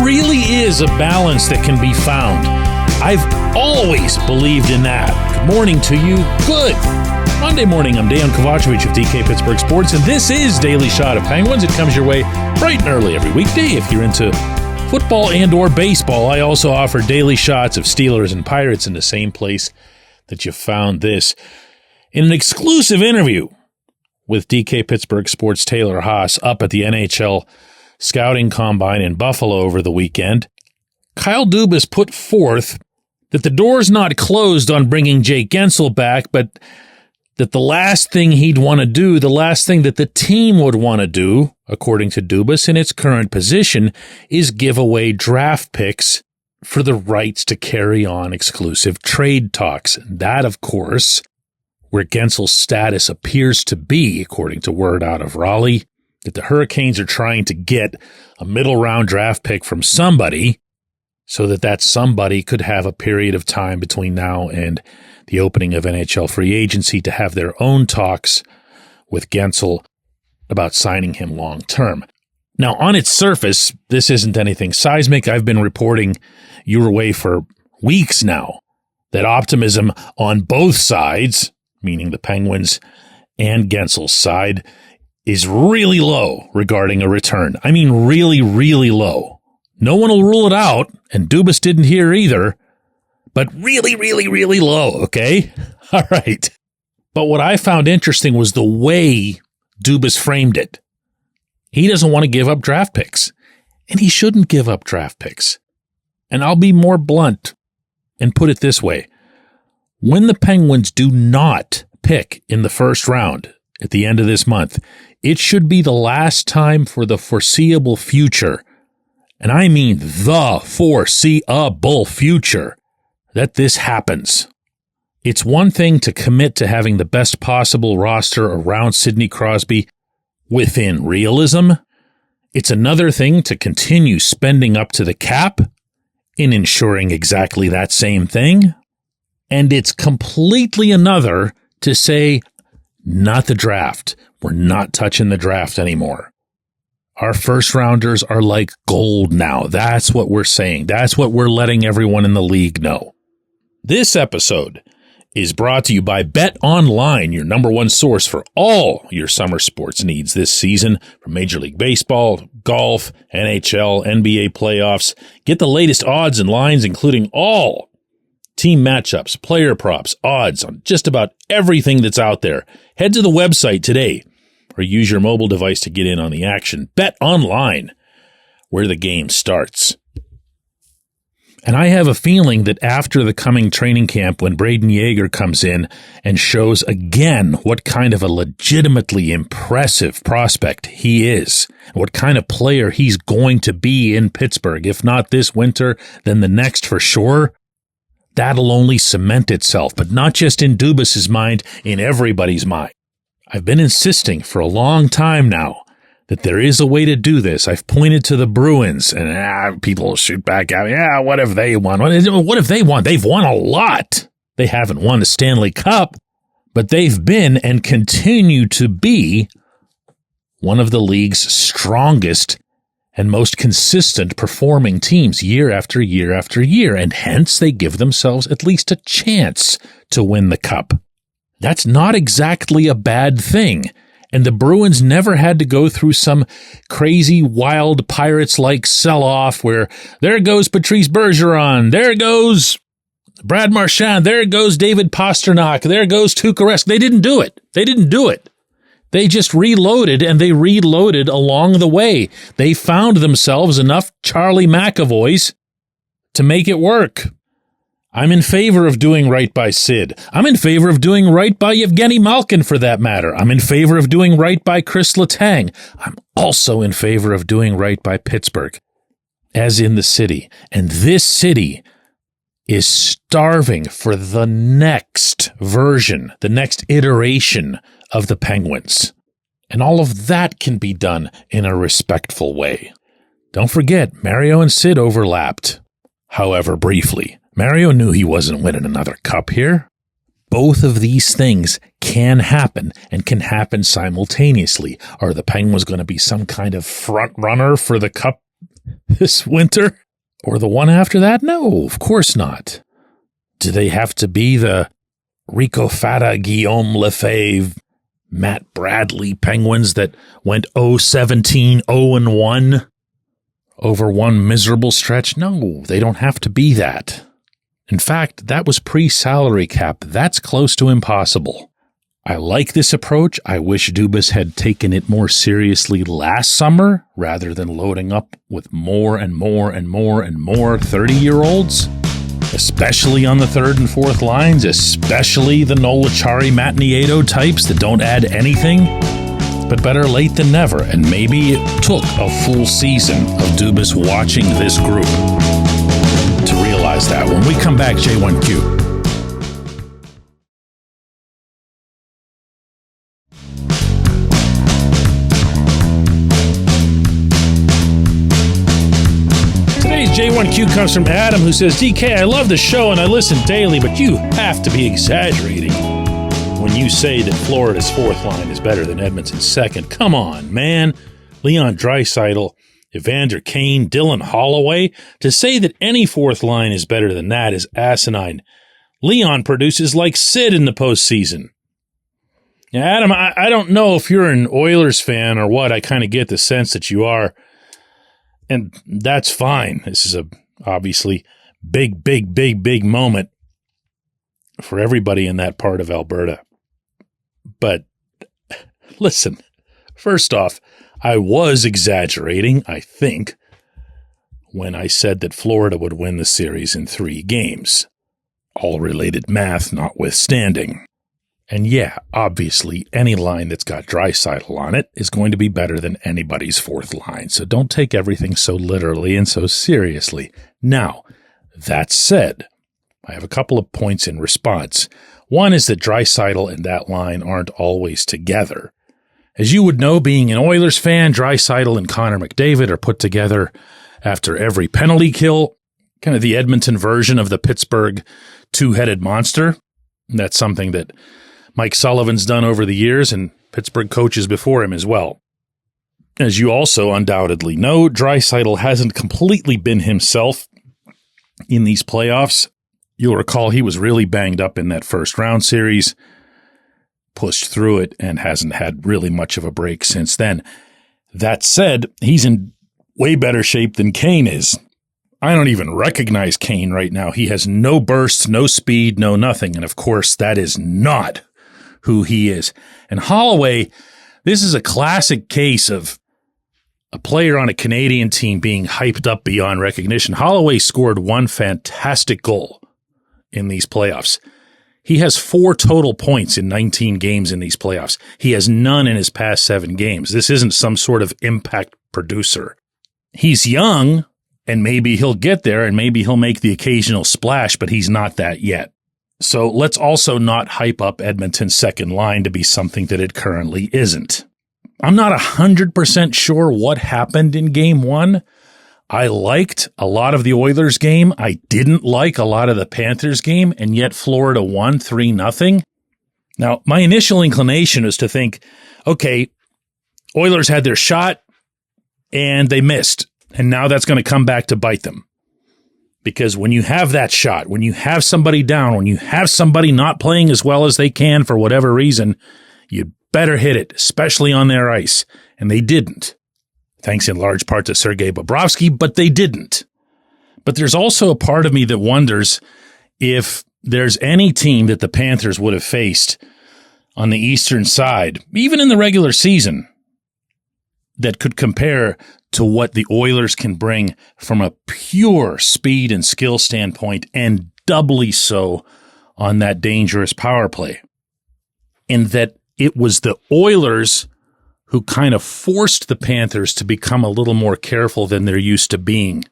really is a balance that can be found. I've always believed in that. Good morning to you. Good Monday morning. I'm Dejan Kovacevic of DK Pittsburgh Sports, and this is Daily Shot of Penguins. It comes your way bright and early every weekday. If you're into football and or baseball, I also offer daily shots of Steelers and Pirates in the same place that you found this. In an exclusive interview with DK Pittsburgh Sports' Taylor Haas up at the NHL Scouting Combine in Buffalo over the weekend, Kyle Dubas put forth that the door's not closed on bringing Jake Guentzel back, but that the last thing he'd want to do, the last thing that the team would want to do, according to Dubas in its current position, is give away draft picks for the rights to carry on exclusive trade talks. And that, of course, where Guentzel's status appears to be, according to word out of Raleigh, that the Hurricanes are trying to get a middle-round draft pick from somebody so that somebody could have a period of time between now and the opening of NHL free agency to have their own talks with Guentzel about signing him long-term. Now, on its surface, this isn't anything seismic. I've been reporting your way for weeks now that optimism on both sides, meaning the Penguins and Guentzel's side, is really low regarding a return. I mean, really, really low. No one will rule it out, and Dubas didn't hear either, but really, really, really low, okay? All right. But what I found interesting was the way Dubas framed it. He doesn't want to give up draft picks, and he shouldn't give up draft picks. And I'll be more blunt and put it this way. When the Penguins do not pick in the first round at the end of this month, it should be the last time for the foreseeable future, and I mean the foreseeable future, that this happens. It's one thing to commit to having the best possible roster around Sidney Crosby within realism. It's another thing to continue spending up to the cap in ensuring exactly that same thing. And it's completely another to say, not the draft. We're not touching the draft anymore. Our first rounders are like gold now. That's what we're saying. That's what we're letting everyone in the league know. This episode is brought to you by Bet Online, your number one source for all your summer sports needs this season, from Major League Baseball, golf, NHL, NBA playoffs. Get the latest odds and lines, including all team matchups, player props, odds on just about everything that's out there. Head to the website today or use your mobile device to get in on the action. Bet Online, where the game starts. And I have a feeling that after the coming training camp, when Braden Yeager comes in and shows again what kind of a legitimately impressive prospect he is, what kind of player he's going to be in Pittsburgh, if not this winter, then the next for sure, that'll only cement itself, but not just in Dubas's mind, in everybody's mind. I've been insisting for a long time now that there is a way to do this. I've pointed to the Bruins, and people shoot back at me. Yeah, what if they won? What if they won? They've won a lot. They haven't won the Stanley Cup, but they've been and continue to be one of the league's strongest and most consistent performing teams year after year after year, and hence they give themselves at least a chance to win the Cup. That's not exactly a bad thing. And the Bruins never had to go through some crazy, wild Pirates-like sell-off where there goes Patrice Bergeron, there goes Brad Marchand, there goes David Pastrnak, there goes Tuukka Rask. They didn't do it. They just reloaded, and they reloaded along the way. They found themselves enough Charlie McAvoys to make it work. I'm in favor of doing right by Sid. I'm in favor of doing right by Evgeny Malkin, for that matter. I'm in favor of doing right by Chris Letang. I'm also in favor of doing right by Pittsburgh, as in the city. And this city is starving for the next version, the next iteration of the Penguins. And all of that can be done in a respectful way. Don't forget, Mario and Sid overlapped, however briefly. Mario knew he wasn't winning another cup here. Both of these things can happen and can happen simultaneously. Are the Penguins going to be some kind of front runner for the cup this winter? Or the one after that? No, of course not. Do they have to be the Rico Fata, Guillaume Lefebvre, Matt Bradley Penguins that went 0-17, 0-1 over one miserable stretch? No, they don't have to be that. In fact, that was pre-salary cap. That's close to impossible. I like this approach. I wish Dubas had taken it more seriously last summer rather than loading up with more and more 30-year-olds, especially on the third and fourth lines, especially the Nola Chari Matt Nieto types that don't add anything. But better late than never, and maybe it took a full season of Dubas watching this group to realize that. When we come back, J1Q. Today's J1Q comes from Adam, who says, DK, I love the show and I listen daily, but you have to be exaggerating when you say that Florida's fourth line is better than Edmonton's second. Come on, man. Leon Draisaitl, Evander Kane, Dylan Holloway. To say that any fourth line is better than that is asinine. Leon produces like Sid in the postseason. Now, Adam, I don't know if you're an Oilers fan or what. I kind of get the sense that you are. And that's fine. This is a obviously big moment for everybody in that part of Alberta. But listen, first off, I was exaggerating, I think, when I said that Florida would win the series in 3 games, all related math notwithstanding. And yeah, obviously, any line that's got Draisaitl on it is going to be better than anybody's fourth line. So don't take everything so literally and so seriously. Now, that said, I have a couple of points in response. One is that Draisaitl and that line aren't always together. As you would know, being an Oilers fan, Draisaitl and Connor McDavid are put together after every penalty kill, kind of the Edmonton version of the Pittsburgh two-headed monster. That's something that Mike Sullivan's done over the years, and Pittsburgh coaches before him as well. As you also undoubtedly know, Draisaitl hasn't completely been himself in these playoffs. You'll recall he was really banged up in that first round series, pushed through it, and hasn't had really much of a break since then. That said, he's in way better shape than Kane is. I don't even recognize Kane right now. He has no burst, no speed, no nothing. And of course, that is not who he is. And Holloway, this is a classic case of a player on a Canadian team being hyped up beyond recognition. Holloway scored one fantastic goal in these playoffs. He has 4 total points in 19 games in these playoffs. He has none in his past 7 games. This isn't some sort of impact producer. He's young, and maybe he'll get there, and maybe he'll make the occasional splash, but he's not that yet. So let's also not hype up Edmonton's second line to be something that it currently isn't. I'm not 100% sure what happened in Game 1. I liked a lot of the Oilers game. I didn't like a lot of the Panthers game, and yet Florida won 3-0. Now, my initial inclination is to think, okay, Oilers had their shot, and they missed. And now that's going to come back to bite them. Because when you have that shot, when you have somebody down, when you have somebody not playing as well as they can for whatever reason, you better hit it, especially on their ice. And they didn't. Thanks in large part to Sergei Bobrovsky, but they didn't. But there's also a part of me that wonders if there's any team that the Panthers would have faced on the eastern side, even in the regular season, that could compare to what the Oilers can bring from a pure speed and skill standpoint, and doubly so on that dangerous power play. And that it was the Oilers who kind of forced the Panthers to become a little more careful than they're used to being,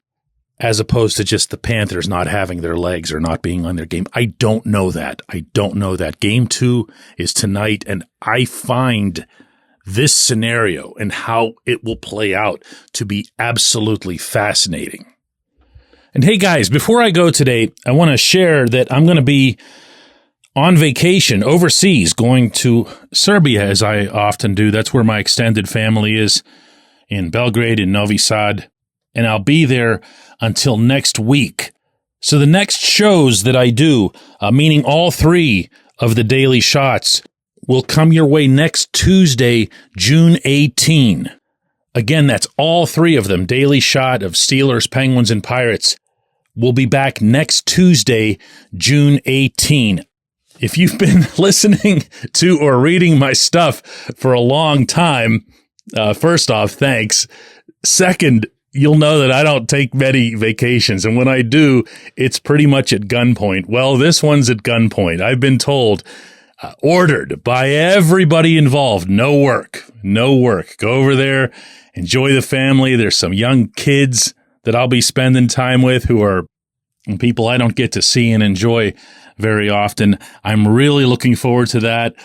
as opposed to just the Panthers not having their legs or not being on their game. I don't know that. Game 2 is tonight, and I find this scenario and how it will play out to be absolutely fascinating. And hey guys, before I go today, I want to share that I'm going to be on vacation overseas, going to Serbia, as I often do. That's where my extended family is, in Belgrade, in Novi Sad. and I'll be there until next week. So the next shows that I do, meaning all 3 of the Daily Shots, will come your way next Tuesday, June 18. Again, that's all 3 of them. Daily Shot of Steelers, Penguins, and Pirates. We'll be back next Tuesday, June 18. If you've been listening to or reading my stuff for a long time, first off, thanks. Second, you'll know that I don't take many vacations. And when I do, it's pretty much at gunpoint. Well, this one's at gunpoint. I've been told, ordered by everybody involved, no work. Go over there, enjoy the family. There's some young kids that I'll be spending time with who are people I don't get to see and enjoy very often. I'm really looking forward to that.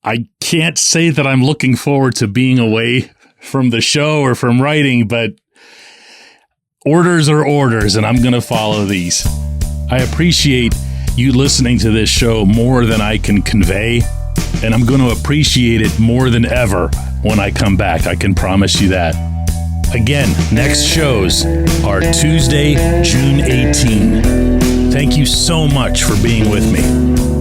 I can't say that I'm looking forward to being away from the show or from writing, but orders are orders, and I'm going to follow these. I appreciate you listening to this show more than I can convey, and I'm going to appreciate it more than ever when I come back. I can promise you that. Again, next shows are Tuesday, June 18. Thank you so much for being with me.